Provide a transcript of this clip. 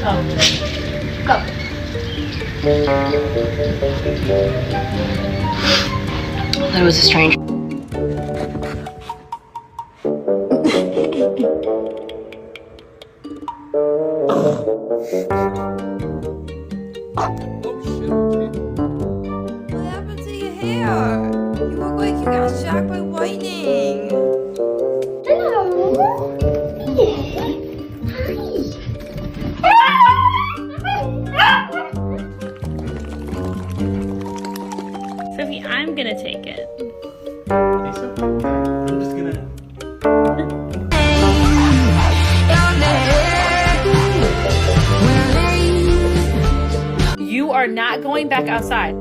Go. That was a strange. What happened to your hair? You look like you got shocked by lightning. Hello. Sophie, I'm gonna take it. Lisa? I'm just gonna. You are not going back outside.